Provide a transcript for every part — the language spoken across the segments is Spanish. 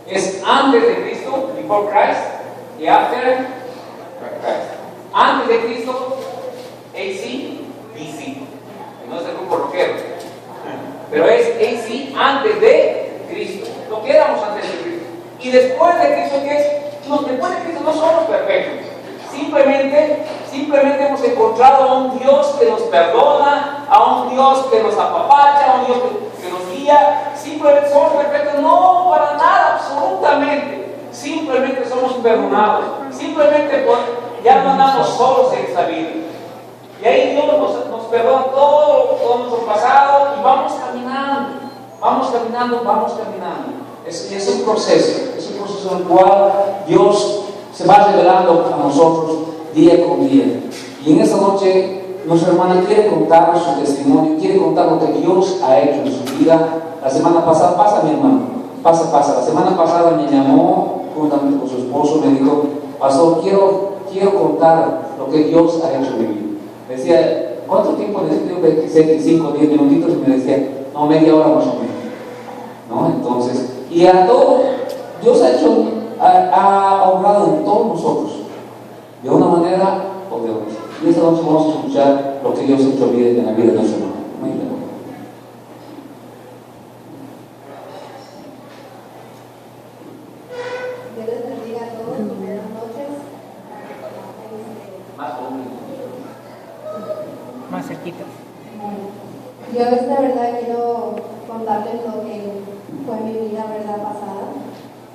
Es antes de Cristo, before Christ, y after Christ. Antes de Cristo, AC, BC. No es el grupo rockero, pero es AC, antes de Cristo. Lo que éramos antes de Cristo. Y después de Cristo, ¿qué es? No, después de Cristo no somos perfectos. Simplemente hemos encontrado a un Dios que nos perdona, a un Dios que nos apapacha, a un Dios que nos guía. Simplemente somos perfectos, no para nada, absolutamente. Simplemente somos perdonados. Simplemente ya no andamos solos en esta vida. Y ahí Dios nos perdona todo nuestro pasado y vamos caminando. Es un proceso en el cual Dios se va revelando a nosotros día con día. Y en esta noche nuestra hermana quiere contar su testimonio, quiere contar lo que Dios ha hecho en su vida. La semana pasada, pasa mi hermano, pasa. La semana pasada me llamó juntamente con su esposo, me dijo: pastor, quiero contar lo que Dios ha hecho en mi vida. Me decía: ¿cuánto tiempo necesito? 5 o 10 minutitos. Y me decía: no, media hora más o menos, ¿no? Entonces, y a todo Dios ha obrado en todos nosotros de una manera o de otra. Y esta noche vamos a escuchar lo que Dios ha hecho en la vida de nuestro hermano. Dios les bendiga a todos. Buenas noches. Más cerquita. Yo de verdad quiero contarles lo que fue mi vida, verdad, pasada,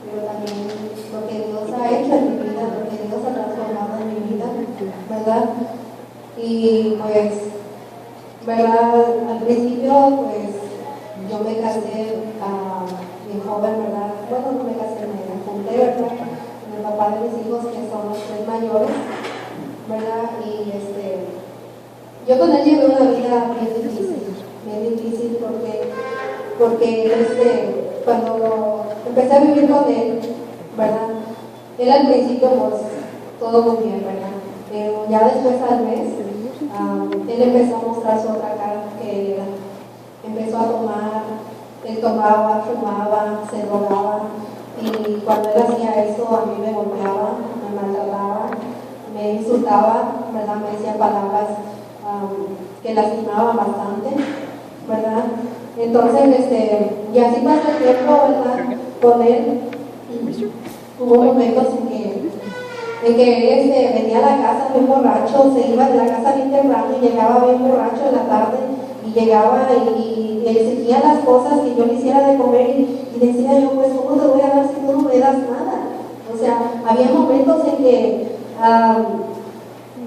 pero también lo que Dios ha hecho en mi vida, lo que Dios ha transformado en mi vida, ¿verdad? Y pues, ¿verdad? Al principio, pues, yo me casé bien joven, ¿verdad? Bueno, no me casé, me junté, ¿verdad? Con el papá de mis hijos, que son los 3 mayores, ¿verdad? Y yo con él llevé una vida bien difícil porque cuando empecé a vivir con él, ¿verdad? Él al principio pues todo muy bien, ¿verdad? Pero ya después al mes, él empezó a mostrar su otra cara, que era, empezó a tomar, él tomaba, fumaba, se drogaba, y cuando él hacía eso a mí me golpeaba, me maltrataba, me insultaba, ¿verdad? Me decía palabras que lastimaban bastante, ¿verdad? Entonces, y así pasó el tiempo, ¿verdad? Con él, hubo momentos en que él venía a la casa bien borracho, se iba de la casa bien temprano y llegaba bien borracho en la tarde, y llegaba y exigía las cosas que yo le hiciera de comer, y decía yo: pues, ¿cómo te voy a dar si tú no me das nada? O sea, había momentos en que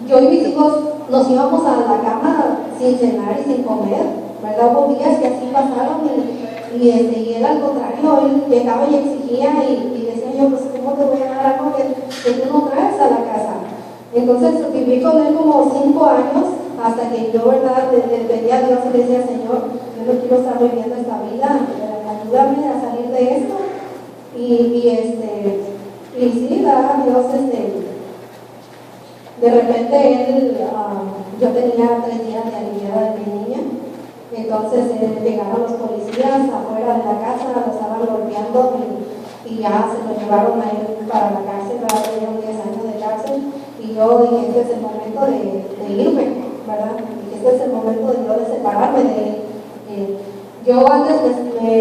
yo y mis hijos nos íbamos a la cama sin cenar y sin comer, ¿verdad? Hubo días que así pasaron y él al contrario, él llegaba y exigía y decía yo: pues, ¿cómo te voy a dar algo que tú no traes a la casa? Entonces viví con él como 5 años hasta que yo, ¿verdad?, le pedí a Dios y le decía: Señor, yo no quiero estar viviendo esta vida, ayúdame a salir de esto. Y sí, ¿verdad? Dios, de repente yo tenía 3 días de aliviada de mi niña. Entonces llegaron los policías afuera de la casa, lo estaban golpeando y ya se lo llevaron a él para la cárcel, para que tenía 10 años de cárcel. Y yo dije: este es el momento de irme, ¿verdad? Y este es el momento de separarme de él. Yo antes me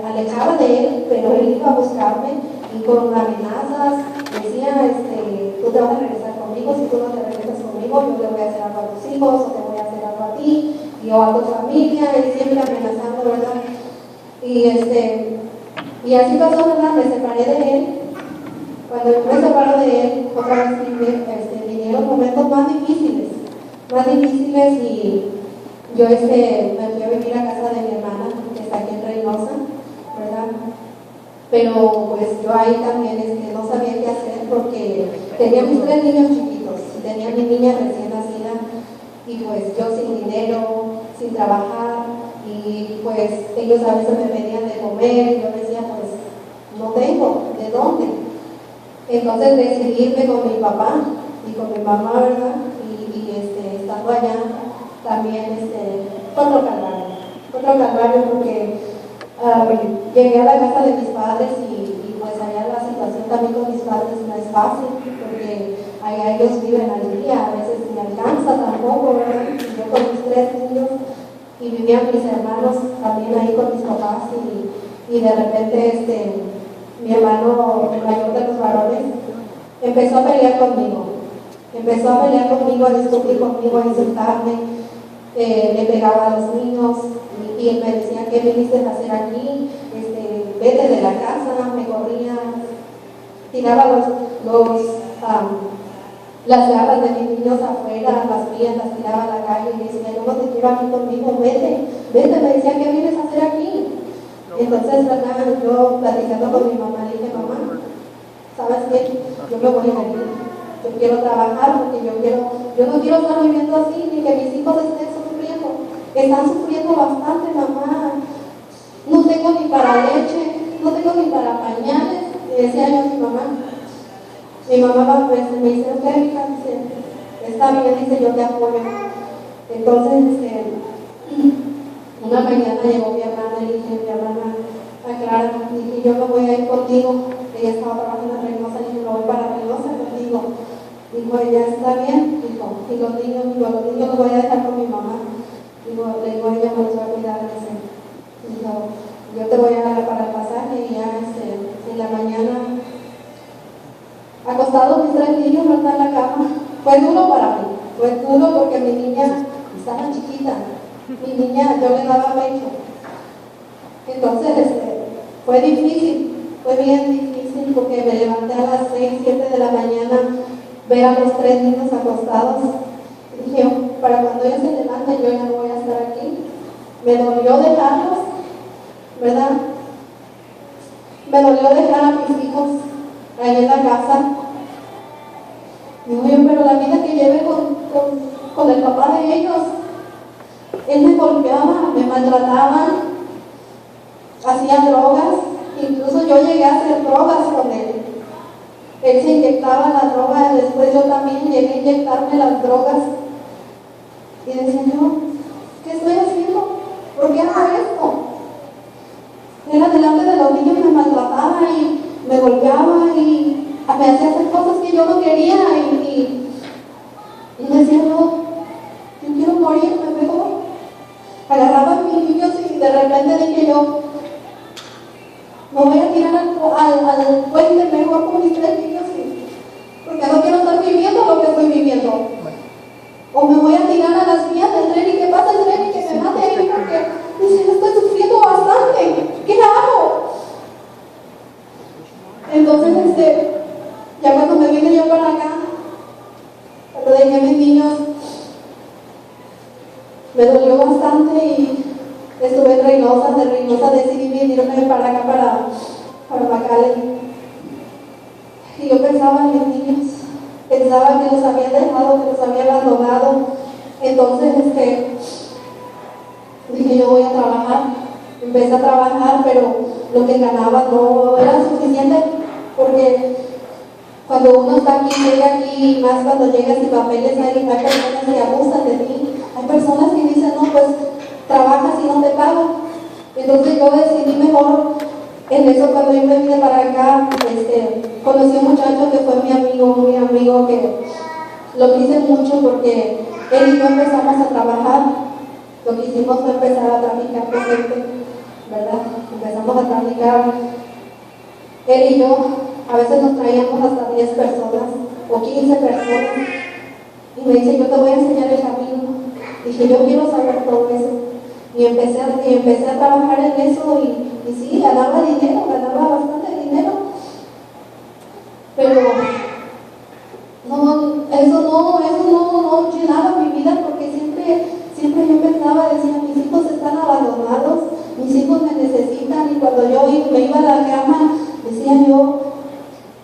alejaba de él, pero él iba a buscarme y con amenazas decía: tú te vas a regresar conmigo, si tú no te regresas conmigo, yo te voy a hacer algo a tus hijos, o te voy a hacer algo a ti, o a tu familia, y siempre amenazando, ¿verdad? Y así pasó, ¿verdad? Me separé de él. Cuando me separo de él, otra vez vinieron momentos más difíciles, y yo me fui a vivir a casa de mi hermana, que está aquí en Reynosa, ¿verdad? Pero pues yo ahí también no sabía qué hacer porque tenía mis 3 niños chiquitos, y tenía mi niña recién nacida, y pues yo sin dinero, sin trabajar, y pues ellos a veces me pedían de comer, y yo decía: pues no tengo, ¿de dónde? Entonces decidí irme con mi papá y con mi mamá, ¿verdad? Y estando allá también fue otro calvario porque llegué a la casa de mis padres y pues allá también con mis padres no es fácil, porque allá ellos viven al día, a veces ni alcanza tampoco, ¿verdad? Y yo con mis 3 niños, y vivían mis hermanos también ahí con mis papás, y de repente mi hermano mayor de los varones empezó a pelear conmigo, a discutir conmigo, a insultarme. Le pegaba a los niños y él me decía: ¿qué viniste a hacer aquí? Vete de la casa. Me corría, tiraba las garras de mis niños afuera, las mías las tiraba a la calle y decía: yo no te quiero aquí conmigo, vete. Me decía: ¿qué vienes a hacer aquí? Entonces, ¿verdad? Yo platicando con mi mamá le dije: mamá, ¿sabes qué? Yo me voy a venir. Yo quiero trabajar porque yo no quiero estar viviendo así, ni que mis hijos estén sufriendo. Están sufriendo bastante, mamá. No tengo ni para leche, no tengo ni para pañales. Le decía yo a mi mamá. Mi mamá me dice: ok, hija, está bien, dice, yo te apoyo. Entonces, una mañana llegó mi hermana y le dije: mi hermana, Clara, dije, yo me voy a ir contigo. Ella estaba trabajando en Reynosa, y dije: me voy para Reynosa contigo. Dijo ella: está bien, dijo, y los niños los voy a dejar con mi mamá. Digo, ella me los va a cuidar. Dijo: yo te voy a dar para el pasaje. Y ya en la mañana, acostados mis 3 niños, no están en la cama. Fue duro para mí, fue duro porque mi niña estaba chiquita. Mi niña, yo le daba pecho. Entonces, fue difícil, fue bien difícil, porque me levanté a las 6, 7 de la mañana, ver a los 3 niños acostados. Y dije: para cuando ellos se levanten, yo ya no voy a estar aquí. Me dolió dejarlos, ¿verdad? Me dolió dejar a mis hijos ahí en la casa. Digo yo: pero la vida que llevé con el papá de ellos, él me golpeaba, me maltrataba, hacía drogas, incluso yo llegué a hacer drogas con él. Él se inyectaba la droga, después yo también llegué a inyectarme las drogas. Y decía yo: ¿qué estoy haciendo? ¿Por qué hago esto? Era delante de los niños, me maltrataba y me golpeaba y me hacía hacer cosas que yo no quería. Y decía yo quiero morirme mejor. Agarraba a mis niños y de repente dije yo: me voy a tirar al puente mejor con mis 3 niños, porque no quiero estar viviendo lo que estoy viviendo. O me voy a tirar a las vías del tren, y que pasa el tren y que me mate ahí, porque dice: estoy sufriendo bastante, ¿qué hago? Entonces, ya cuando me vine yo para acá, cuando dejé a mis niños, me dolió bastante y estuve en Reynosa. De Reynosa decidí venirme para acá, para McAllen. Y yo pensaba en mis niños, pensaba que los había dejado, que los había abandonado. Entonces, dije: yo voy a trabajar. Empecé a trabajar, pero lo que ganaba no era suficiente, porque cuando uno está aquí, llega aquí, y más cuando llegas sin papeles, hay personas que abusan de ti. Hay personas que dicen: no, pues trabajas y no te pagan. Entonces yo decidí mejor. En eso, cuando yo me vine para acá, conocí a un muchacho que fue mi amigo, que lo quise mucho porque él y yo empezamos a trabajar. Lo que hicimos fue empezar a traficar con gente, ¿verdad? Empezamos a traficar. Él y yo, a veces nos traíamos hasta 10 personas o 15 personas. Y me dice: yo te voy a enseñar el camino. Dije: yo quiero saber todo eso. Y empecé a trabajar en eso y sí, ganaba bastante dinero. Pero eso no llenaba mi vida, porque siempre yo pensaba, decía: mis hijos están abandonados, mis hijos me necesitan. Y cuando yo me iba a la cama, decía yo: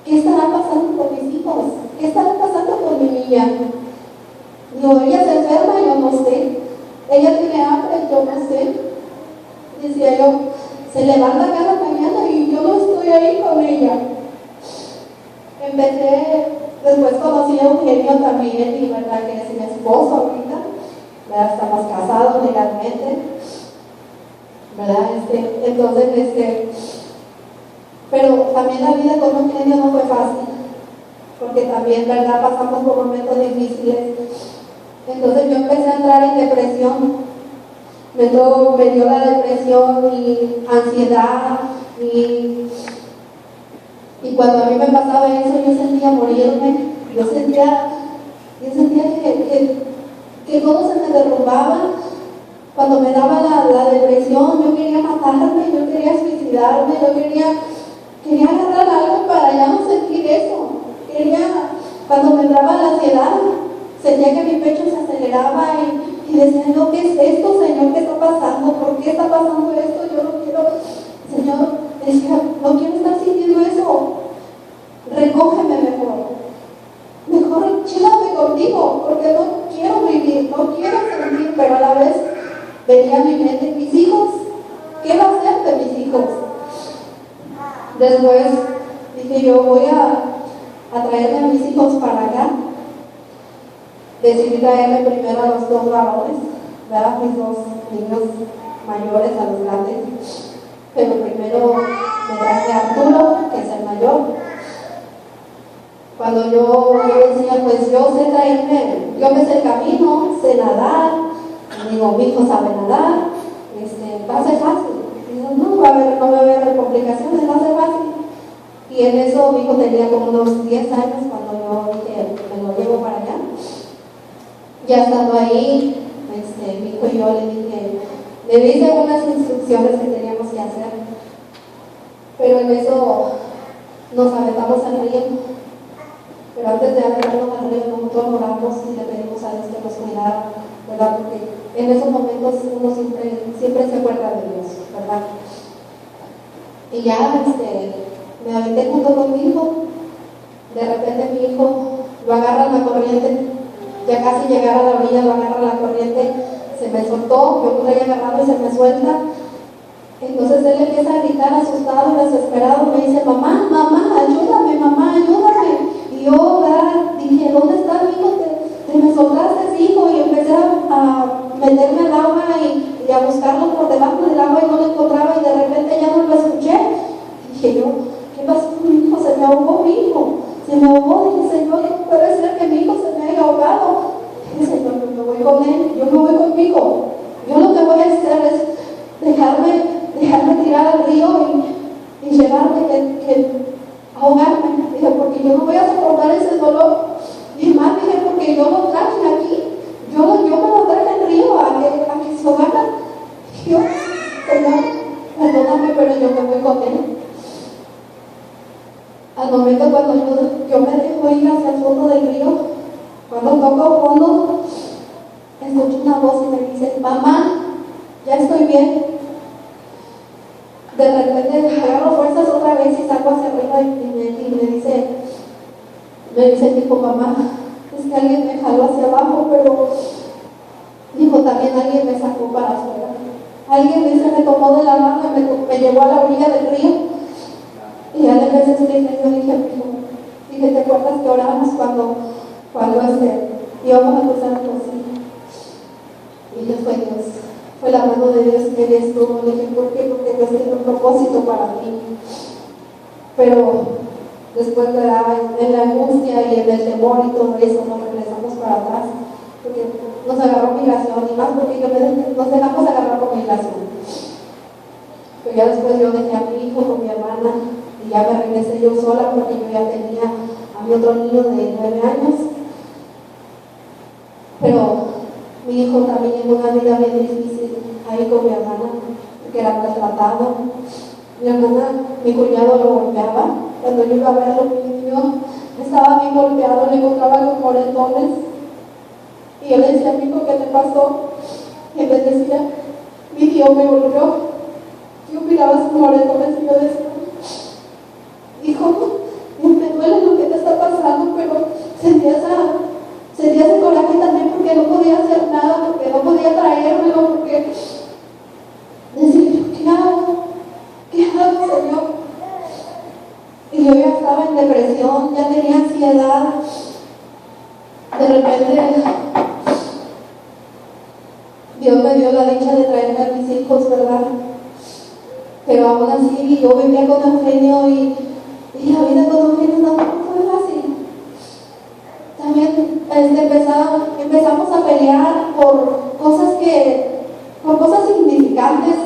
¿qué estará pasando con mis hijos? ¿Qué estará pasando con mi niña? Digo: ella se enferma, yo no sé. Ella tiene hambre, yo no sé. Decía yo: se levanta cada mañana y yo no estoy ahí con ella. Después conocí a Eugenio también, y verdad que es mi esposo ahorita. ¿Verdad? Estamos casados legalmente. ¿Verdad? Entonces, Pero también la vida con un genio no fue fácil, porque también, ¿verdad?, pasamos por momentos difíciles. Entonces yo empecé a entrar en depresión. Me dio la depresión y ansiedad, y cuando a mí me pasaba eso, yo sentía morirme. Yo sentía que todo se me derrumbaba. Cuando me daba la depresión, yo quería matarme, yo quería suicidarme, yo quería agarrar algo para ya no sentir eso. Cuando me entraba la ansiedad, sentía que mi pecho se aceleraba y decía, no, ¿qué es esto, Señor? ¿Qué está pasando? ¿Por qué está pasando esto? Yo no quiero, Señor, decía, no quiero estar sintiendo eso. Recógeme mejor llévame contigo, porque no quiero vivir, no quiero sentir, pero a la vez venía a mi mente, mis hijos, ¿qué va a hacer de mis hijos? Después dije, yo voy a traerme a mis hijos para acá. Decidí traerme primero a los dos varones, ¿verdad?, mis dos niños mayores, a los grandes, pero primero me traje a Arturo, que es el mayor. Cuando yo decía, pues yo sé traerme, yo me sé el camino, sé nadar, digo, mi hijo sabe nadar, va a ser fácil. Digo, no va a haber complicaciones, va a ser fácil. Y en eso mi hijo tenía como unos 10 años cuando yo dije, me lo llevo para allá. Ya estando ahí, mi hijo y yo le di algunas instrucciones que teníamos que hacer, pero en eso nos aventamos al río. Pero antes de aventarnos al río, nosotros oramos y le pedimos a Dios que nos cuidara, ¿verdad? Porque en esos momentos uno siempre se acuerda de Dios, ¿verdad? Y ya me aventé junto con mi hijo. De repente mi hijo lo agarra en la corriente, ya casi llegar a la orilla, lo agarra la corriente, se me soltó, yo lo traía agarrado y se me suelta. Entonces él empieza a gritar asustado y desesperado, me dice, mamá, ayúdame, mamá, ayúdame. Y yo, ¿verdad?, dije, ¿dónde está mi hijo? Te me soltaste, hijo. Y empecé a meterme al agua y a buscarlo por debajo del agua y no lo encontraba, y de repente ya no lo escuché. Y dije yo, ¿qué pasó con mi hijo? Se me ahogó mi hijo. Se me ahogó. Dije, Señor, no puede ser que mi hijo se me haya ahogado. Dije, Señor, yo me voy con él, yo me voy conmigo. Yo lo que voy a hacer es dejarme tirar al río y llevarme, ahogarme. Dije, porque yo no voy a soportar ese dolor. Y más, dije, porque yo lo traje aquí. Yo me lo traje al río a que se ahogara. Yo, Señor, perdóname, pero yo me voy con él. Al momento cuando yo me dejo ir hacia el fondo del río, cuando toco fondo, escucho una voz y me dice, mamá, ya estoy bien. De repente agarro fuerzas otra vez y saco hacia arriba y me dice tipo, mamá, es que alguien me jaló hacia abajo, pero dijo, también alguien me sacó para afuera. Alguien me tomó de la mano y me llevó a la orilla del río. Y ya le empecé a explicar, yo dije, ¿te acuerdas que oramos cuando íbamos a cruzar el río? Y le fue Dios. Fue la mano de Dios que Él estuvo. Le dije, ¿por qué? Porque Dios tiene un propósito para ti. Pero después en la angustia y en el temor y todo eso, nos regresamos para atrás. Porque nos agarró migración, y más porque nos dejamos agarrar por migración. Pero ya después yo dejé a mi hijo con mi hermana y ya me regresé yo sola, porque yo ya tenía a mi otro niño de 9 años. Pero mi hijo también llevó una vida bien difícil ahí con mi hermana, que era maltratado. Mi cuñado lo golpeaba. Cuando yo iba a verlo, mi niño estaba bien golpeado, le encontraba con moretones. Y yo le decía a mi hijo, ¿qué te pasó? Y él me decía, mi tío me golpeó. Yo miraba sus moretones y yo decía, hijo, me duele lo que te está pasando, pero sentía ese coraje también, porque no podía hacer nada, porque no podía traérmelo, porque decía, ¿qué hago? ¿Qué hago, Señor? Y yo ya estaba en depresión, ya tenía ansiedad. De repente Dios me dio la dicha de traerme a mis hijos, ¿verdad? pero aún así yo vivía con Eugenio y la vida con Eugenio no fue fácil. También empezamos a pelear por cosas insignificantes.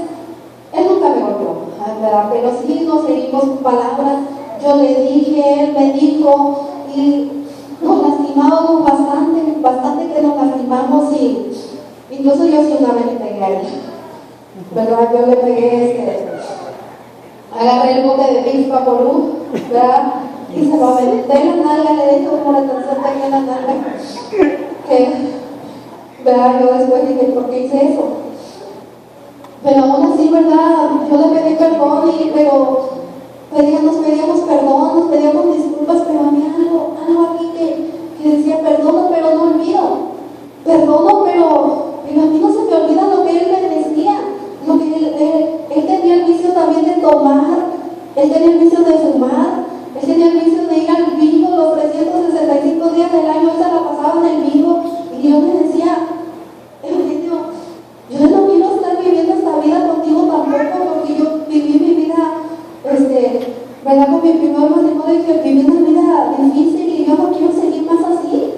Él nunca me golpeó, ¿verdad? Pero sí nos seguimos palabras. Yo le dije, él me dijo, y nos lastimamos bastante que nos lastimamos, y incluso yo sí una vez le pegué a él, ¿verdad? Yo le pegué, agarré el bote de Big Vaporú, ¿verdad? Y se lo aventé en la nalga, le dije como la canción tenía en la nalga, que, ¿verdad? Yo después dije, ¿por qué hice eso? Pero aún así, ¿verdad? Yo le pedí perdón, nos pedíamos perdón, nos pedíamos disculpas, pero había algo aquí que decía, perdono, pero no olvido. Perdono, pero a mí no se me olvida lo que él me decía. Lo que él tenía el vicio también de tomar, él tenía el vicio de fumar, él tenía el vicio de ir al bingo los 365 días del año, él se la pasaba en el bingo, y yo me decía, Eugenio, yo no quiero estar viviendo esta vida contigo tampoco, porque yo viví mi vida, ¿verdad? Con mi primer matrimonio, que viví una vida difícil y yo no quiero seguir más así.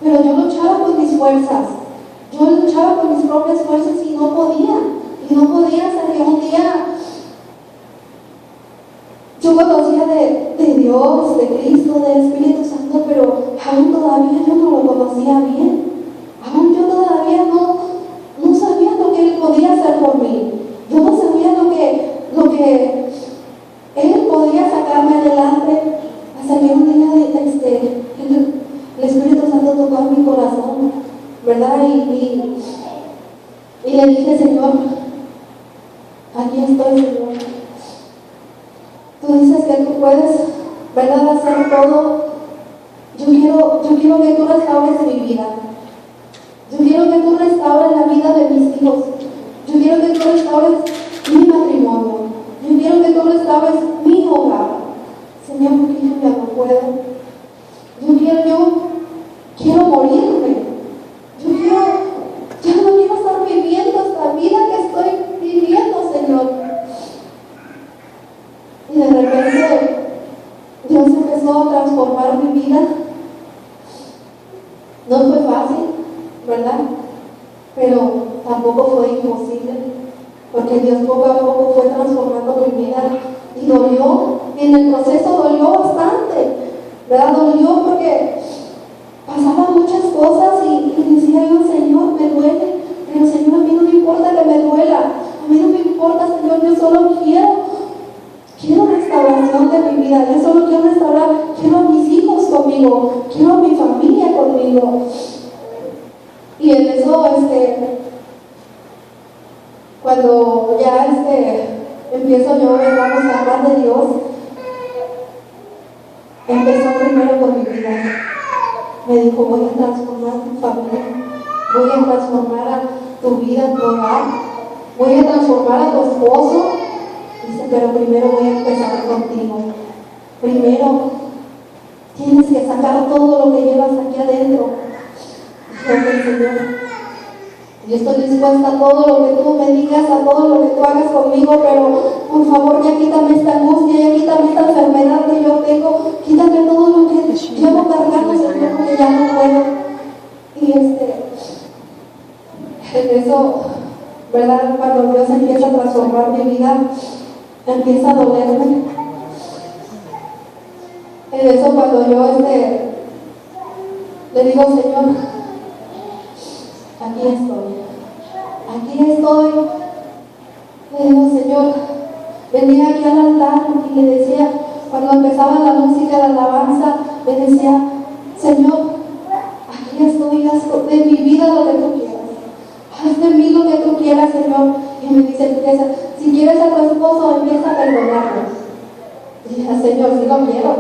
Pero yo luchaba con mis fuerzas, yo luchaba con mis propias fuerzas y no podía hasta que un día yo conocía de Dios, de Cristo, del Espíritu Santo, pero aún todavía yo no lo conocía bien, aún yo todavía no sabía lo que Él podía hacer por mí, yo no sabía lo que Él podía sacarme adelante, hasta que un día el Espíritu Santo tocó en mi corazón, ¿verdad? Y le dije, Señor, aquí estoy, Señor. Tú dices que tú puedes, ¿verdad?, hacer todo. Yo quiero que tú restaures mi vida. Yo quiero que tú restaures la vida de mis hijos. Yo quiero que tú restaures mi matrimonio. Yo quiero que tú restaures mi hogar. Señor, porque yo ya no puedo. Yo quiero morirme. Ya no quiero estar viviendo esta vida que estoy viviendo, Señor. Y de repente Dios empezó a transformar mi vida. No fue fácil, ¿verdad? Pero tampoco fue imposible, porque Dios poco a poco fue transformando mi vida y dolió. En el proceso dolió bastante, ¿verdad? Dolió porque pasaban muchas cosas y decía yo, Señor, me duele, pero Señor, a mí no me importa que me duela, a mí no me importa, Señor, yo solo quiero restauración de mi vida, yo solo quiero restaurar, quiero a mis hijos conmigo, quiero a mi familia conmigo. Y en eso, cuando ya empiezo yo, vamos a hablar de Dios, empezó primero con mi vida. Me dijo, voy a transformar tu familia, voy a transformar a tu vida, tu hogar, voy a transformar a tu esposo. Dice, pero primero voy a empezar contigo. Primero tienes que sacar todo lo que llevas aquí adentro. Dije, Señor, yo estoy dispuesta a todo lo que tú me digas, a todo lo que tú hagas conmigo, pero por favor ya quítame esta angustia, ya quítame esta enfermedad que yo tengo, quítame todo lo que llevo cargando, Señor, porque ya no puedo. Y en eso, ¿verdad? Cuando Dios empieza a transformar mi vida, empieza a dolerme. En eso, cuando yo le digo, Señor, aquí estoy. Le digo, Señor, venía aquí al altar y le decía, cuando empezaba la música de alabanza, le decía, Señor, aquí estoy, haz de mi vida lo que tú quieras, haz de mí lo que tú quieras, Señor. Y me dice, empieza, si quieres a tu esposo, empieza a perdonarlo. Y dije, Señor, sí lo quiero,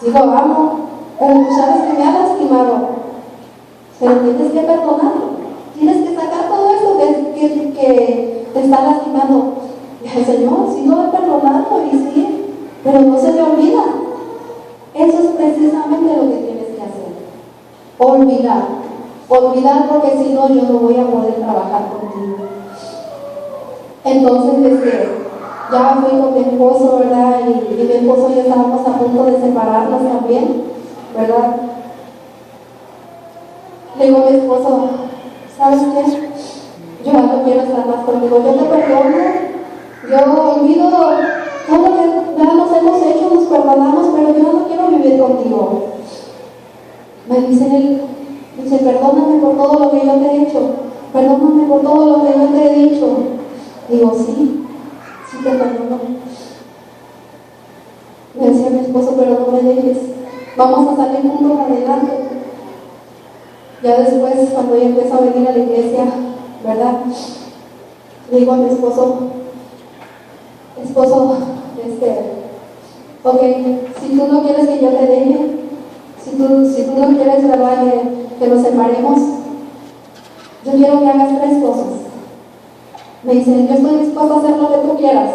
sí lo amo, pero tú sabes que me ha lastimado, pero tienes que perdonarlo, tienes que sacar todo eso que te está lastimando. Y dije, Señor, sí lo he perdonado, y sí, pero no se me olvida. Eso es precisamente lo que tienes que hacer, olvidar, porque si no, yo no voy a poder trabajar contigo. Entonces, ya fui con mi esposo, ¿verdad? Y mi esposo y yo estábamos a punto de separarnos también, ¿verdad? Le digo a mi esposo, ¿sabes qué? Yo ya no quiero estar más contigo, yo te perdono, yo olvido todo lo que ya nos hemos hecho, nos perdonamos, pero yo no quiero vivir contigo. Me dice él, dice, perdóname por todo lo que yo te he hecho, perdóname por todo lo que yo te he dicho. Digo, sí te perdono. Me decía mi esposo, pero no me dejes, vamos a salir juntos adelante. Ya después, cuando yo empiezo a venir a la iglesia, ¿verdad? Le digo a mi esposo, ok, si tú no quieres que yo te deje, si tú no quieres, ¿verdad?, que nos separemos, yo quiero que hagas 3 cosas. Me dice, yo estoy dispuesto a hacer lo que tú quieras.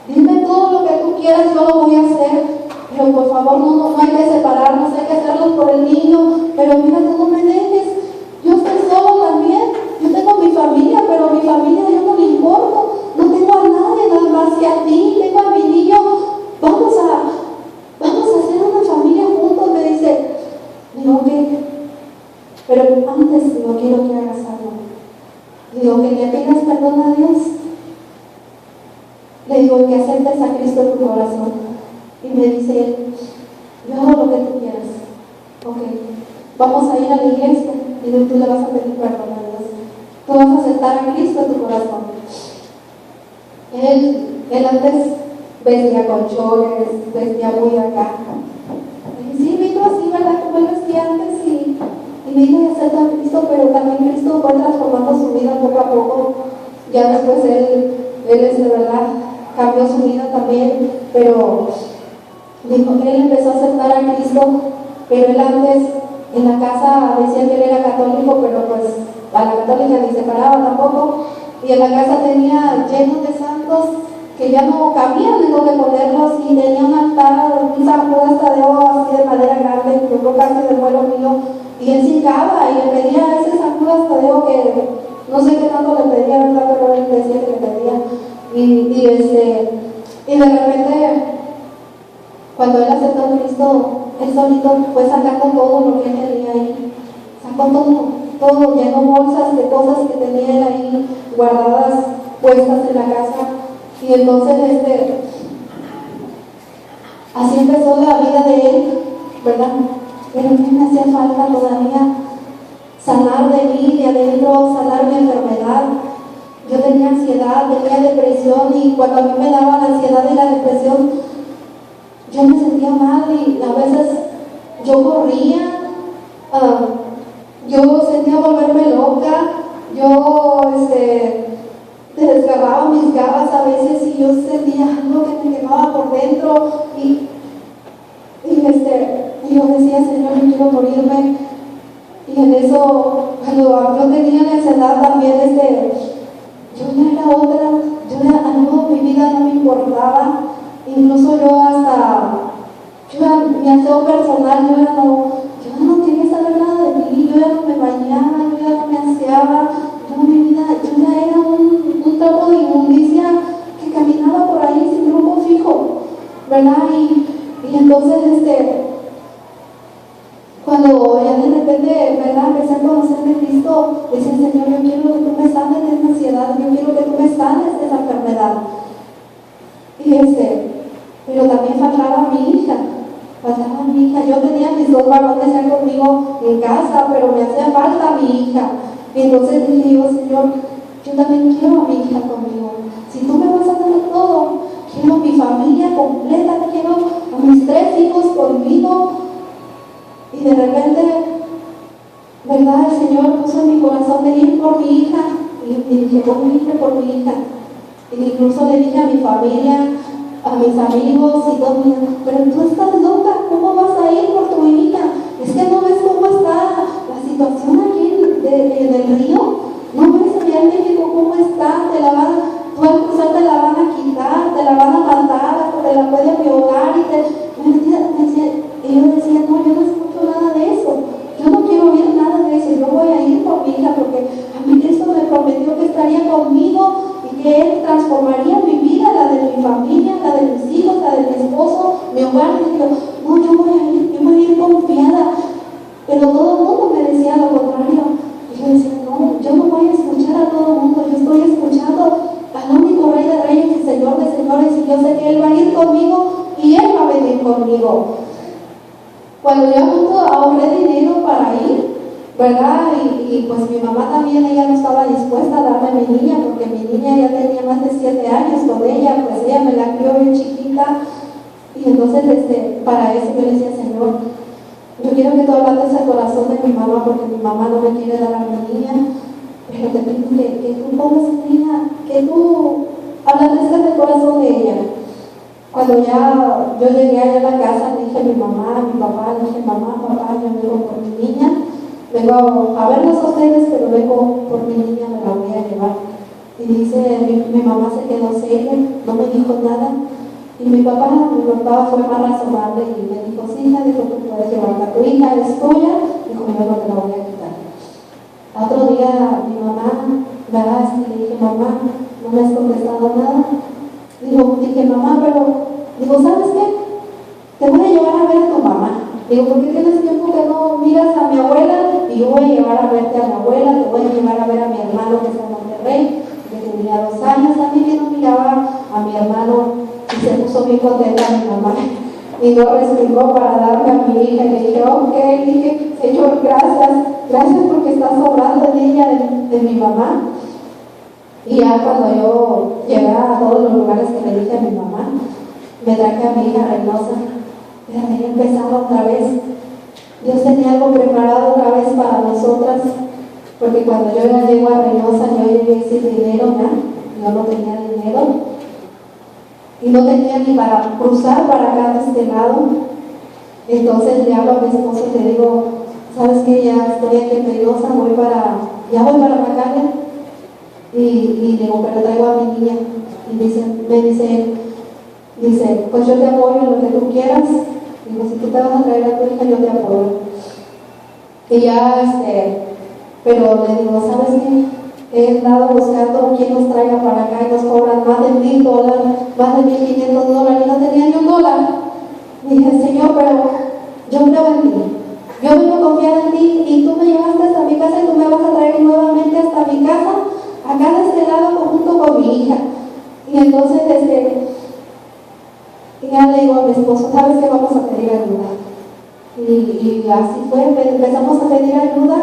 Dime todo lo que tú quieras, yo lo voy a hacer, pero por favor no hay que separarnos, hay que hacerlo por el niño, pero mira, tú no me dejes, yo estoy solo también, yo tengo mi familia, pero mi familia yo no le importo, no tengo a nadie nada más que a ti, tengo a mi niño, vamos a hacer una familia juntos, me dice. Digo, ok, pero antes no quiero que hagas algo. Digo, que le pidas perdón a Dios. Le digo, que aceptes a Cristo en tu corazón. Y me dice él, yo hago lo que tú quieras. Ok, vamos a ir a la iglesia y tú le vas a pedir perdón a Dios. Tú vas a aceptar a Cristo en tu corazón. Él antes vestía con chores, vestía muy acá. Y sí, vino así, ¿verdad? Como él vestía antes y vino y aceptó a Cristo, pero también Cristo fue transformando su vida poco a poco. Ya después él de verdad cambió su vida también, pero dijo que él empezó a aceptar a Cristo, pero él antes en la casa decía que él era católico, pero pues a la católica ni se paraba tampoco, y en la casa tenía lleno de santos que ya no cabían en donde ponerlos, y tenía un altar, un San Judas Tadeo así de madera grande, que yo casi del vuelo mío, y él cingaba y le pedía a ese San Judas Tadeo que no sé qué tanto le pedía, ¿verdad? Pero él decía que le pedía. Y de repente, cuando él aceptó a Cristo, él solito fue sacando todo lo que él tenía ahí. Sacó todo, llenó bolsas de cosas que tenía él ahí guardadas, puestas en la casa. Y entonces, así empezó la vida de él, ¿verdad? Pero a mí me hacía falta todavía sanar de mí, de adentro, sanar mi enfermedad. Yo tenía ansiedad, tenía depresión, y cuando a mí me daba la ansiedad y la depresión, yo me sentía mal y a veces yo corría, yo sentía volverme loca, yo desgarraba mis garras a veces y yo sentía algo que me quemaba por dentro y yo decía, Señor, yo quiero morirme. Y en eso, cuando yo tenía la ansiedad también, yo ya era otra, mi vida no me importaba, incluso mi aseo personal, yo ya no quería saber nada de mí, yo ya no me bañaba, yo ya no me aseaba, yo ya era un trapo de inmundicia que caminaba por ahí sin rumbo fijo, ¿verdad? Y entonces, cuando ya de repente, ¿verdad?, empecé a conocer de Cristo, decía, Señor, yo quiero que tú me sanes de esta ansiedad, yo quiero que tú me sanes de esa enfermedad. Pero también faltaba mi hija. Yo tenía mis 2 varones ya conmigo en casa, pero me hacía falta mi hija. Y entonces dije yo, Señor, yo también quiero a mi hija conmigo. Si tú me vas a dar todo, quiero a mi familia completa, quiero a mis 3 hijos conmigo. Y de repente, ¿verdad?, el Señor puso en mi corazón de ir por mi hija. Y dije, voy a ir por mi hija. Y incluso le dije a mi familia, a mis amigos y todo, pero tú estás loca, ¿cómo vas a ir por tu hija? Es que no ves cómo está la situación aquí en el río, no ves allá en México cómo está, tú al cruzar te la van a quitar, te la van a matar, te la pueden violar y yo decía, no, yo no escucho nada de eso, yo no quiero oír nada de eso, yo voy a ir por mi hija porque a mí Cristo me prometió que estaría conmigo y que Él transformaría mi vida, la y yo, no, yo voy a ir confiada. Pero todo el mundo me decía lo contrario. Y yo decía, no, yo no voy a escuchar a todo el mundo, yo estoy escuchando al único Rey de Reyes y Señor de Señores, y yo sé que Él va a ir conmigo y Él va a venir conmigo. Cuando yo ahorré dinero para ir, ¿verdad? Y pues mi mamá también, ella no estaba dispuesta a darme a mi niña, porque mi niña ya tenía más de 7 años con ella, pues ella me la crió bien chiquita. Y entonces para eso yo le decía, Señor, yo quiero que tú ablandes el corazón de mi mamá, porque mi mamá no me quiere dar a mi niña, pero te pido que tú pongas en ella, que tú ablandes el corazón de ella. Cuando ya yo llegué allá a la casa, le dije a mi mamá, a mi papá, le dije, mamá, papá, yo vengo por mi niña, vengo a verlos a ustedes, pero vengo por mi niña, me la voy a llevar. Y dice, mi mamá se quedó seria, no me dijo nada. Y mi papá fue más razonable y me dijo, sí, hija, dijo, tú puedes llevarla, tu hija es tuya, dijo, yo no te la voy a quitar. Otro día mi mamá, ¿verdad? Le dije, mamá, no me has contestado nada. Dije, mamá, pero, ¿sabes qué? Te voy a llevar a ver a tu mamá. Porque tienes tiempo que no miras a mi abuela, y yo voy a llevar a verte a mi abuela, te voy a llevar a ver a mi hermano que está en Monterrey, que tenía 2 años, también yo no miraba a mi hermano. Y se puso bien contenta mi mamá y no respiró para darme a mi hija. Y le dije, ok, dije, Señor, gracias porque estás obrando en ella de mi mamá. Y ya cuando yo llegué a todos los lugares que le dije a mi mamá, me traje a mi hija Reynosa. Ya había empezado otra vez. Dios tenía algo preparado otra vez para nosotras, porque cuando yo ya llego a Reynosa, yo llegué sin dinero, ¿no? Yo no tenía dinero. Y no tenía ni para cruzar para acá de este lado. Entonces le hablo a mi esposo y le digo, ¿sabes qué? Ya estoy aquí en Reynosa, ya voy para Macaria. Y digo, pero traigo a mi niña. Y me dice él, pues yo te apoyo en lo que tú quieras. Digo, si tú te vas a traer a tu hija, yo te apoyo. Y ya, pero le digo, ¿sabes qué? He estado buscando quien nos traiga para acá y nos cobran más de $1,000, más de $1,500, y no tenía ni $1. Dije, Señor, pero yo creo en ti. Yo vengo a confiar en ti y tú me llevaste hasta mi casa y tú me vas a traer nuevamente hasta mi casa, acá de este lado junto con mi hija. Y entonces, y ya le digo a mi esposo, ¿sabes qué? Vamos a pedir ayuda. Y así fue, empezamos a pedir ayuda.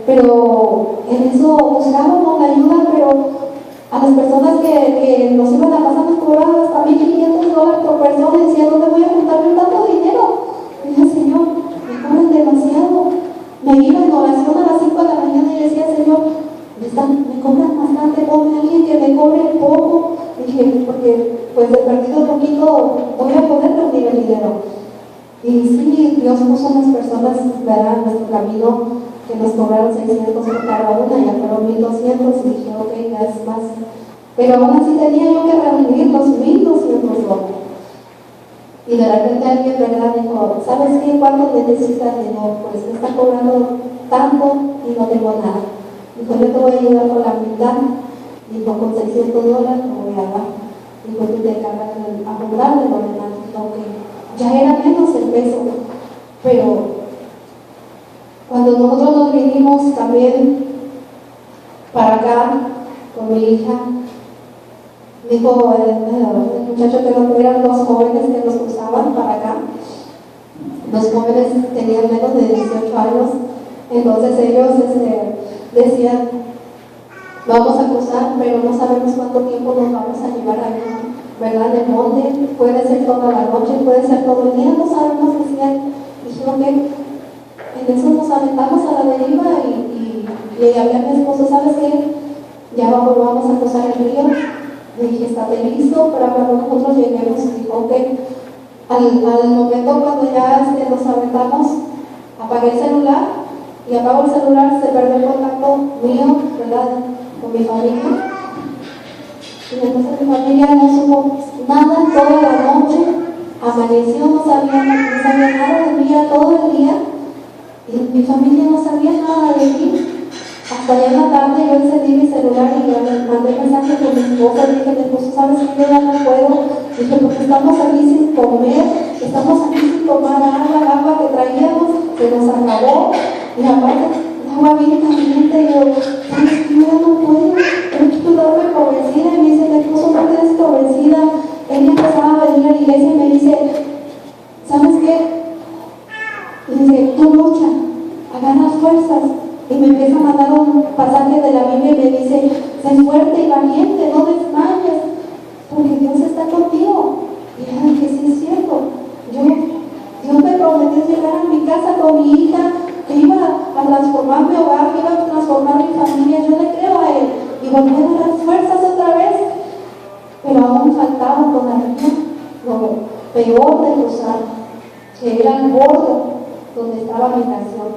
Pero en eso buscábamos la ayuda, pero a las personas que nos iban a pasar nos cobraban hasta $1,500 por persona. Y decía, ¿dónde voy a juntar tanto dinero? Y dije, Señor, me cobran demasiado. Me iba en oración a las 5 de la mañana y decía, Señor, me cobran bastante, ponme a alguien que me cobre poco. Dije, porque pues de perdido poquito voy a poder reunir el dinero. Y sí, Dios puso unas personas, ¿verdad?, en nuestro camino que nos cobraron 600 por cada una, ya fueron 1,200, y dije, ok, ya es más. Pero aún así tenía yo que reunir los $1,200. Y de repente alguien, ¿verdad?, dijo, ¿sabes qué? ¿Cuánto necesitas? Digo, pues me está cobrando tanto y no tengo nada. Dijo, yo te voy a ayudar con la mitad. Dijo, con $600 te voy a dar. Dijo, tú te encargas de acumularle lo demás. Dijo, ok. Ya era menos el peso, pero cuando nosotros nos vinimos también para acá con mi hija, dijo el muchacho que eran los jóvenes que nos cruzaban para acá. Los jóvenes tenían menos de 18 años, entonces ellos decían, vamos a cruzar, pero no sabemos cuánto tiempo nos vamos a llevar allá, ¿verdad? De monte, puede ser toda la noche, puede ser todo el día, no sabemos si dijeron que en eso nos aventamos a la deriva y le hablé a mi esposo, ¿sabes qué? Ya vamos a cruzar el río. Le dije, estate listo para cuando nosotros lleguemos. Dijo, ok. Al momento cuando ya nos aventamos, apagué el celular y apago el celular, se perdió el contacto mío, ¿verdad?, con mi familia. Y entonces mi familia no supo nada toda la noche, amaneció, no sabía nada de mí todo el día, y mi familia no sabía nada de mí, hasta ya en la tarde yo encendí mi celular y le mandé mensaje con mi esposa y dije, mi esposo, ¿sabes qué? Yo ya no puedo. Dije, porque estamos aquí sin comer, estamos aquí sin tomar agua, el agua que traíamos se nos acabó. Y aparte, el agua bien caliente. Y yo, ¿sabes qué? Yo ya no puedo. Pero quiero darme por vencida. Y me dice, mi esposo, no te des por vencida. Él ya empezaba a venir a la iglesia y me dice, ¿sabes qué? Y dice, tú lucha, agarra fuerzas. Y me empieza a mandar un pasaje de la Biblia y me dice, sé fuerte y valiente, no desmayes, porque Dios está contigo. Y yo dije, sí es cierto. Dios me prometió llegar a mi casa con mi hija, que iba a transformar mi hogar, que iba a transformar mi familia. Yo le creo a Él. Y volví a agarrar fuerzas otra vez. Pero aún faltaba todavía lo peor de cruzar, que era el bordo donde estaba mi nación.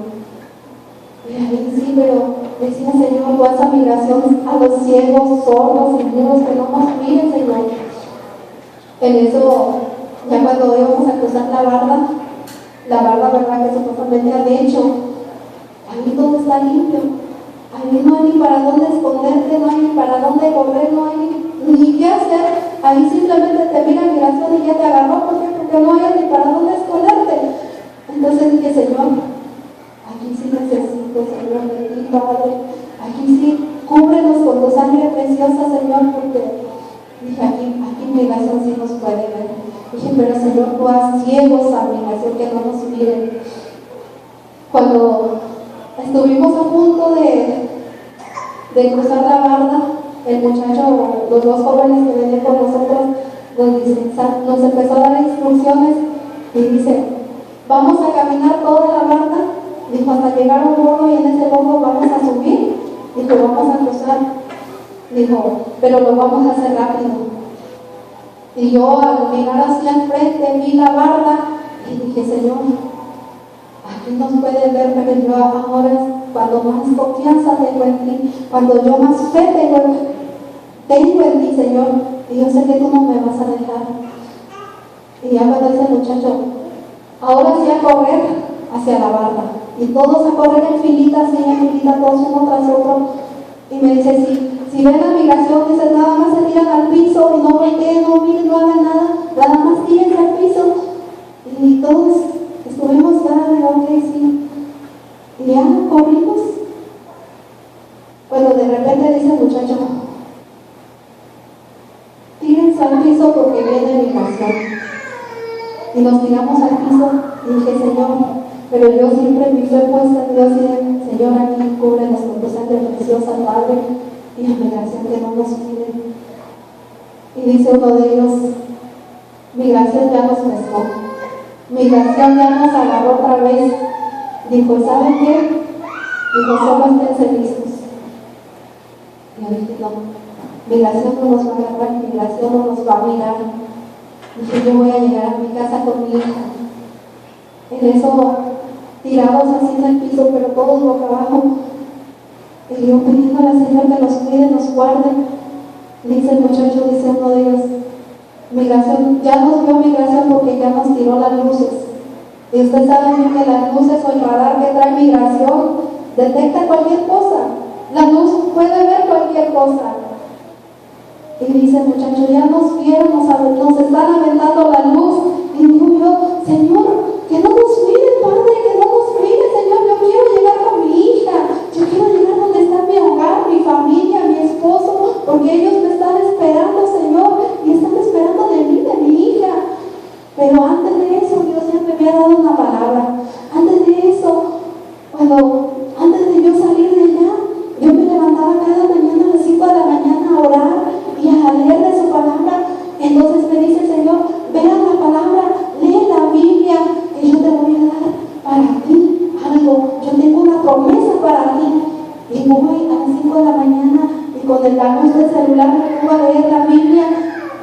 Y ahí sí, pero decía, Señor, tú haz migración a los ciegos, sordos y mudos, que no nos miren, Señor. En eso, ya cuando íbamos a cruzar la barda, ¿verdad? Que supuestamente han hecho, ahí todo está limpio. Ahí no hay ni para dónde esconderte, no hay ni para dónde correr, no hay ni qué hacer. Ahí simplemente te mira migración y ya te agarró. ¿Por qué? Porque no hay ni para dónde esconderte. Entonces dije, Señor, aquí sí necesito, Señor, de ti, Padre. Aquí sí, cúbrenos con tu sangre preciosa, Señor, porque dije, aquí migración sí nos puede ver. Dije, pero Señor, tú haz ciegos a migración que no nos miren. Cuando estuvimos a punto de cruzar la barda, el muchacho, los dos jóvenes que venían con nosotros, nos empezó a dar instrucciones y dice, vamos a caminar toda la barda, dijo, hasta llegar a un bordo y en ese bordo vamos a subir, dijo, vamos a cruzar, dijo, pero lo vamos a hacer rápido. Y yo al mirar hacia el frente vi la barda y dije, Señor, aquí nos pueden ver, pero yo ahora cuando más confianza tengo en ti, cuando yo más fe tengo en ti, Señor, y yo sé que tú no me vas a dejar. Y ya cuando ese muchacho, ahora sí a correr hacia la barda, y todos a correr en filita, así en filita, todos uno tras otro, y me dice, si ven la migración, dice, nada más se tiran al piso, y no volteen, no miren, no hagan nada más tírense al piso, y todos estuvimos ya, ok, sí, y ya corrimos. Cuando de repente dice el muchacho, tírense al piso porque viene migración. Y nos tiramos al piso y dije, Señor, pero yo siempre mi fe puesta en Dios y Señor, aquí cúbrenos con tu sangre preciosa, Padre, y la migración que no nos pide. Y dice uno de ellos, migración ya nos pescó, migración ya nos agarró otra vez. Dijo, ¿saben qué? Dijo, solo esténse listos. Y yo dije, no, migración no nos va a agarrar, migración no nos va a mirar. Dije, yo voy a llegar a mi casa con mi hija. En eso, tirados así en el piso, pero todos boca abajo. Y yo pidiendo al Señor que nos cuide, nos guarde. Dice el muchacho, dice uno de ellos, migración, ya nos vio migración porque ya nos tiró las luces. Y usted sabe bien que las luces o el radar que trae migración detecta cualquier cosa. La luz puede ver cualquier cosa. Y dice el muchacho, ya nos vieron, nos están aventando la luz. Y digo yo, Señor, que no nos miren, Padre, que no nos miren, Señor. Yo quiero llegar con mi hija. Yo quiero llegar donde está mi hogar, mi familia, mi esposo, porque ellos me están esperando, Señor, y están esperando de mí, de mi hija. Pero antes de eso, Dios ya me había dado una palabra. Antes de eso, antes de yo salir de allá, yo me levantaba cada mañana a las 5 de la mañana a orar y a leer de su palabra. Entonces me dice el Señor, vea la palabra, lee la Biblia, que yo te voy a dar para ti algo. Yo tengo una promesa para ti. Y voy a las 5 de la mañana y con la luz del celular me pongo a leer la Biblia.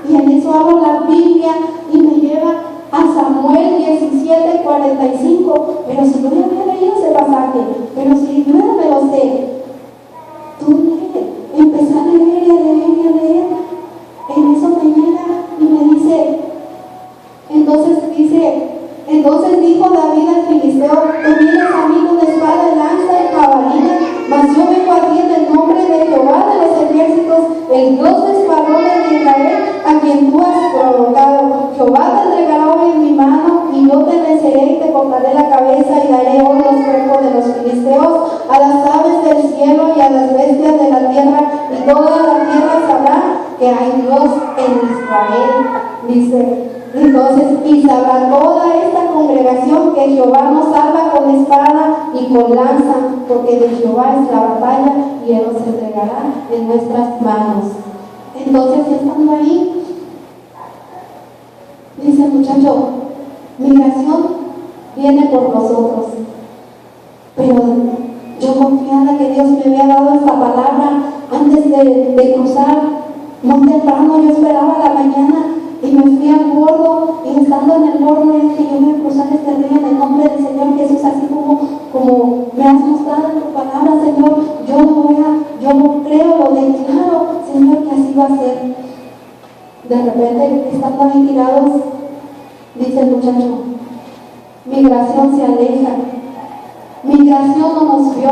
Y en eso abro la Biblia y me lleva a Samuel 17:45. Pero si yo ya había leído ese pasaje, pero si yo no me lo sé, tú lee, empecé a leer y a leer y a leer. En eso me llega y me dice, entonces dijo David al filisteo, tú vienes a mí con espada, lanza y jabalina, mas yo vengo a ti en el nombre de Jehová de los ejércitos, el Dios de escuadrones de Israel, a quien tú has provocado. Jehová te entregará hoy en mi mano, y yo te venceré y te cortaré la cabeza, y daré hoy los cuerpos de los filisteos a las aves del cielo y a las bestias de la tierra, y toda la tierra sabrá que hay Dios en Israel. Dice, entonces, y sabrá toda esta congregación que Jehová nos salva con espada y con lanza, porque de Jehová es la batalla y Él nos entregará en nuestras manos. Entonces, estando ahí, dice el muchacho, migración viene por nosotros, pero yo confiada que Dios me había dado esta palabra antes de cruzar, muy temprano, yo esperaba la mañana y me fui al bordo, y estando en el bordo es que yo voy a cruzar este río en el nombre del Señor Jesús, así como me has mostrado en tu palabra, Señor. Yo creo, lo declaro, Señor, que así va a ser. De repente, estando ahí tirados, dice el muchacho, migración se aleja, migración no nos vio,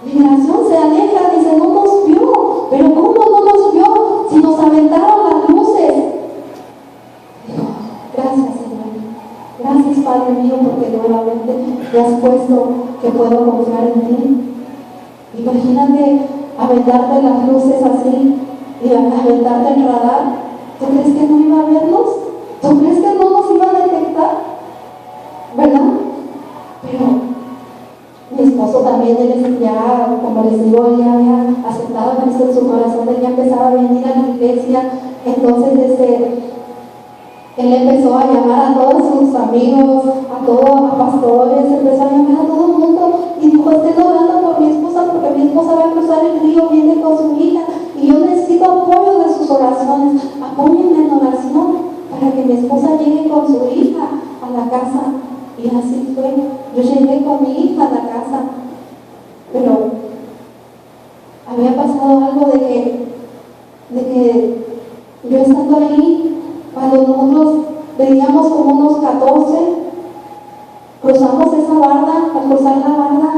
migración se aleja, dice, no nos vio, pero ¿cómo no nos vio si nos aventaron las luces? Digo, gracias, Señor, gracias, Padre mío, porque nuevamente te has puesto que puedo confiar en ti. Imagínate aventarte las luces así y aventarte el radar. ¿Tú crees que no iba a vernos? ¿Tú crees que no nos iba a detectar? ¿Verdad? Pero mi esposo también, él ya, como les digo, ya había aceptado a Cristo en su corazón, él ya empezaba a venir a la iglesia. Entonces él empezó a llamar a todos sus amigos, a pastores, empezó a llamar a todo el mundo y dijo, estén orando por mi esposa, porque mi esposa va a cruzar el río, viene con su hija y yo necesito apoyo de sus oraciones. Apóyenme en oración para que mi esposa llegue con su hija a la casa. Y así fue. Yo llegué con mi hija a la casa, pero había pasado algo de que yo estando ahí, cuando nosotros veníamos como unos 14, cruzamos esa barda. Al cruzar la barda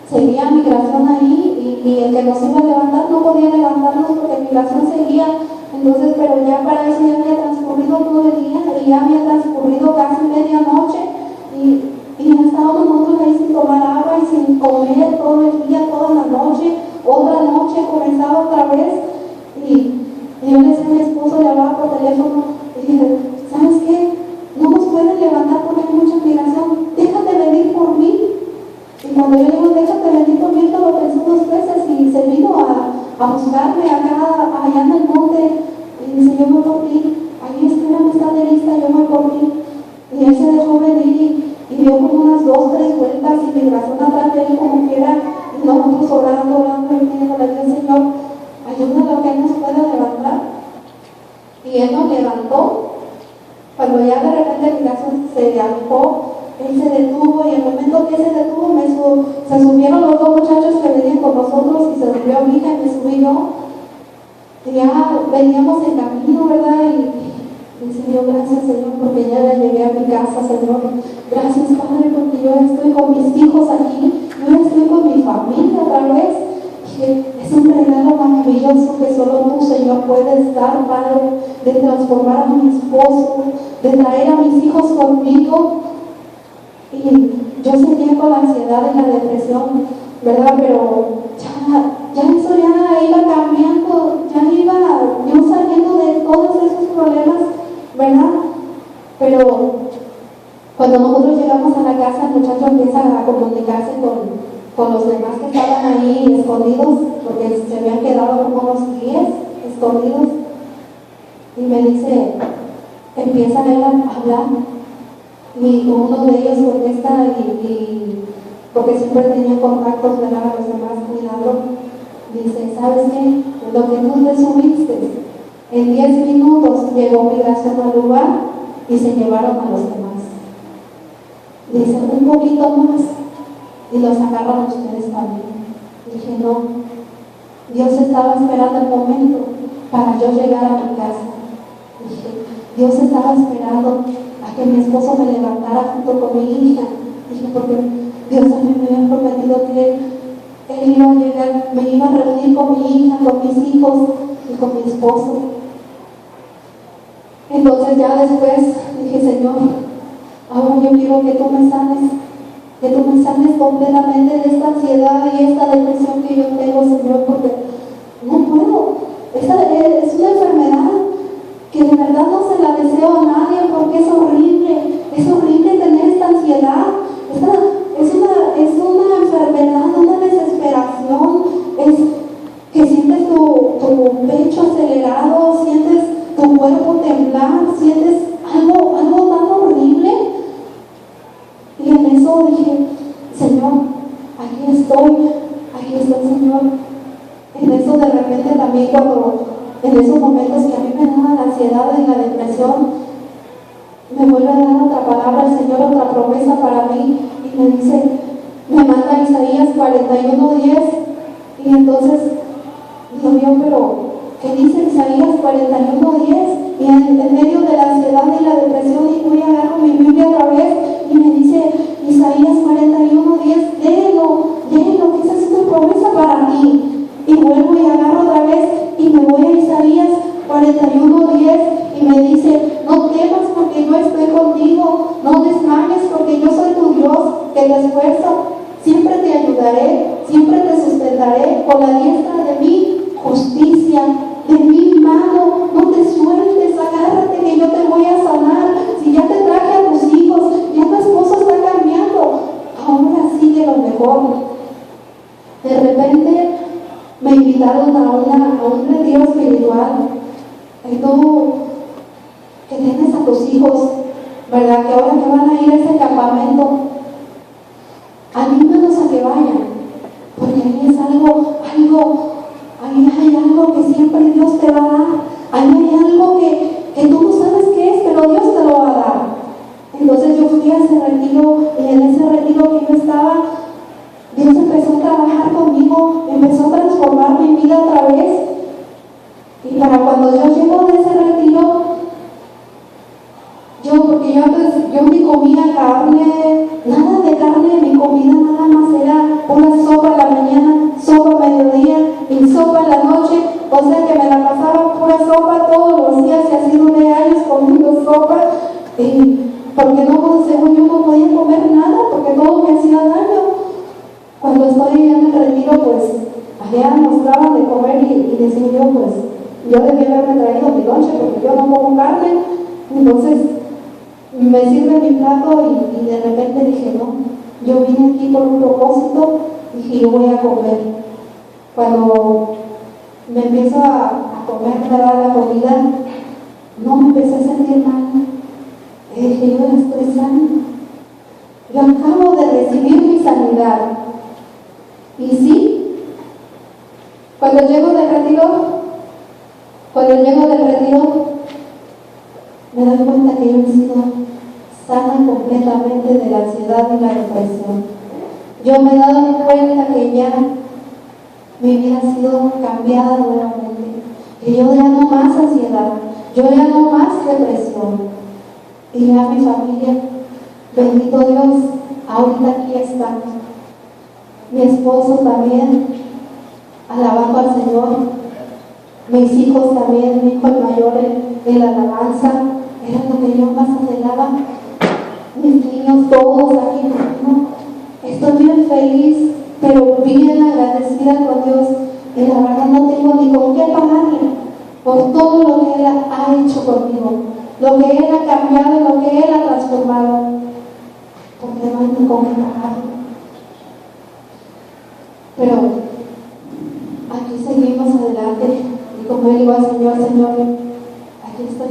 seguía migración ahí, y el que nos iba a levantar no podía levantarnos porque migración seguía. Entonces, pero ya para eso ya había transcurrido todo el día, y ya había transcurrido casi medianoche, y ya estábamos nosotros ahí sin tomar agua y sin comer todo el día, toda la noche. Otra noche comenzaba otra vez, y yo le decía a mi esposo, le hablaba por teléfono y dije, ¿sabes qué? No nos pueden levantar porque hay mucha migración, déjate venir por mí. Y cuando yo digo déjate venir por mí, él lo pensó 2 veces y se vino a buscarme allá en el monte, y dice, yo voy por ti, ahí espérame, está de lista, yo voy por ti. Y él se dejó venir y dio como unas 2, 3 vueltas, y migración atrás de él como quiera, y nosotros orando y pidiéndole a Dios, Señor, ayúdalo que él nos pueda levantar. Y él nos levantó. Cuando ya de repente migración se alejó, él se detuvo, y en el momento que se detuvo se subieron los 2 muchachos que venían con nosotros, y se subió mi hija y me subí yo. Y ya veníamos en camino, ¿verdad? Y Señor, gracias, Señor, porque ya llegué a mi casa, Señor. Gracias, Padre, porque yo estoy con mis hijos aquí, yo estoy con mi familia otra vez. Es un regalo maravilloso que solo tú, Señor, puedes dar, Padre, de transformar a mi esposo, de traer a mis hijos conmigo. Y yo seguía con la ansiedad y la depresión, ¿verdad? Pero ya eso ya iba cambiando, ya iba yo saliendo de todos esos problemas, ¿verdad? Pero cuando nosotros llegamos a la casa, el muchacho empieza a comunicarse con los demás que estaban ahí escondidos, porque se habían quedado como unos 10 escondidos, y me dice, empieza él a hablar, y uno de ellos contesta, y porque siempre tenía contactos, ¿verdad?, a los demás cuidando, dice, ¿sabes qué? Lo que tú te subiste, en 10 minutos llegó migración al lugar y se llevaron a los demás. Dice, un poquito más y los agarran ustedes también. Dije, no, Dios estaba esperando el momento para yo llegar a mi casa. Dije, Dios estaba esperando a que mi esposo me levantara junto con mi hija. Dije, porque Dios a mí me había prometido que con mis hijos y con mi esposo. Entonces ya después dije, Señor, ahora yo quiero que tú me sanes completamente de esta ansiedad y esta depresión que yo tengo, Señor, porque no puedo. Esta es una enfermedad que de verdad no se la deseo a nadie, porque es horrible tener esta ansiedad. Es una enfermedad, una desesperación, es que sientes tu pecho acelerado, sientes tu cuerpo temblar, sientes algo tan horrible. Y en eso dije, Señor, aquí estoy, Señor. En eso de repente también cuando, en esos momentos que a mí me daba la ansiedad y la depresión, me vuelve a dar otra palabra el Señor, otra promesa para mí, y me dice, me manda Isaías 41:10, y entonces digo yo, pero ¿qué dice Isaías 41:10? Y en medio de la ansiedad y la depresión, y voy a agarrar mi Biblia otra vez, y me dice Isaías 41:10, léelo, que esa es una promesa para mí. Y vuelvo y agarro otra vez, y me voy a Isaías 41:10, y me dice, no temas porque yo estoy contigo, no desmayes porque yo soy tu Dios, que te esfuerzo, siempre te ayudaré, siempre te sustentaré con la diestra de mi justicia, de mi mano, no te sueltes, agárrate que yo te voy a sanar. Si ya te traje a tus hijos, ya tu esposo está cambiando, ahora sigue lo mejor. De repente me invitaron a un retiro espiritual. Y tú que tienes a tus hijos, ¿verdad? Que ahora que van a ir a ese campamento, anímalos a que vayan, porque ahí es ahí hay algo que siempre Dios te va a dar, ahí hay algo que tú no sabes qué es, pero Dios te lo va a dar. Entonces yo fui a ese retiro, y en ese retiro que yo estaba, Dios empezó a trabajar conmigo, empezó a transformar mi vida otra vez. Y para cuando yo llego de ese retiro, porque yo antes, yo ni comía carne, nada de carne, mi comida nada más era una sopa en la mañana, sopa a mediodía y sopa en la noche, o sea que me la pasaba pura sopa todos los días, y así duré años comiendo sopa, porque no, según yo no podía comer nada, porque todo me hacía daño. Cuando estoy en el retiro, pues allá nos daban de comer, y decía yo, pues yo debía haberme traído mi lonche, porque yo no como carne. Entonces me sirve mi plato, y de repente dije, no, yo vine aquí por un propósito, dije, yo voy a comer. Cuando me empiezo a comer, la comida, no me empecé a sentir mal. Dije, yo estoy sana, yo acabo de recibir mi sanidad. Y sí, cuando llego del retiro, me doy cuenta que yo he sido sana completamente de la ansiedad y la depresión. Yo me he dado cuenta que ya mi vida ha sido cambiada nuevamente, que yo ya no más ansiedad, yo ya no más depresión. Y ya mi familia, bendito Dios, ahorita aquí estamos. Mi esposo también, alabando al Señor. Mis hijos también, mi hijo el mayor en la alabanza, era lo que yo más anhelaba. Mis niños todos aquí conmigo. Estoy bien feliz, pero bien agradecida con Dios. Y la verdad no tengo ni con qué pagarle por todo lo que Él ha hecho conmigo, lo que Él ha cambiado, lo que Él ha transformado, porque no hay ni con qué pagarle. Pero aquí seguimos adelante, y como Él digo al Señor, Señor, aquí estoy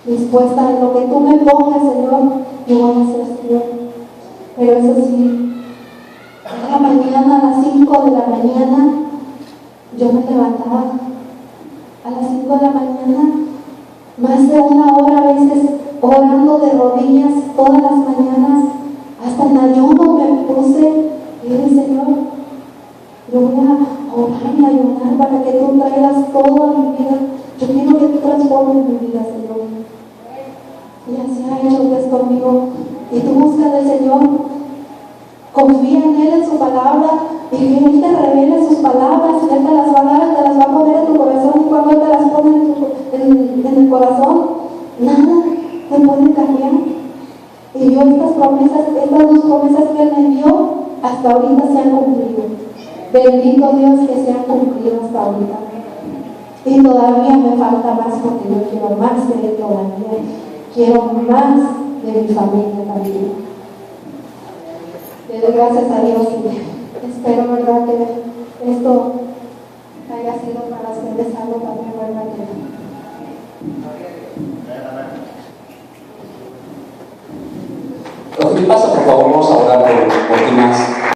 dispuesta a lo que tú me pongas, Señor, yo voy a hacer, Señor. Pero eso sí, en la mañana, a las 5 de la mañana, yo me levantaba a las 5 de la mañana, más de una hora a veces, orando de rodillas todas las mañanas, hasta en ayuno me puse, y dije, Señor, yo voy a orar y ayunar para que tú traigas todo a mi vida. Yo quiero que tú transformes mi vida, Señor. Y así ha hecho Dios conmigo. Y tú buscas al Señor, Confía en Él, en su palabra, y que Él te revele sus palabras, y Él te las va a dar, te las va a poner en tu corazón, y cuando Él te las pone en el corazón, nada te puede cambiar. Y yo estas dos promesas que Él me dio, hasta ahorita se han cumplido. Bendito Dios que se han cumplido hasta ahorita. Y todavía me falta más porque yo quiero más de Él todavía. Quiero más de mi familia también. Le doy gracias a Dios y espero, ¿verdad?, que esto haya sido para ustedes algo también, ¿verdad? Lo que me pasa, por favor, vamos a orar por ti más.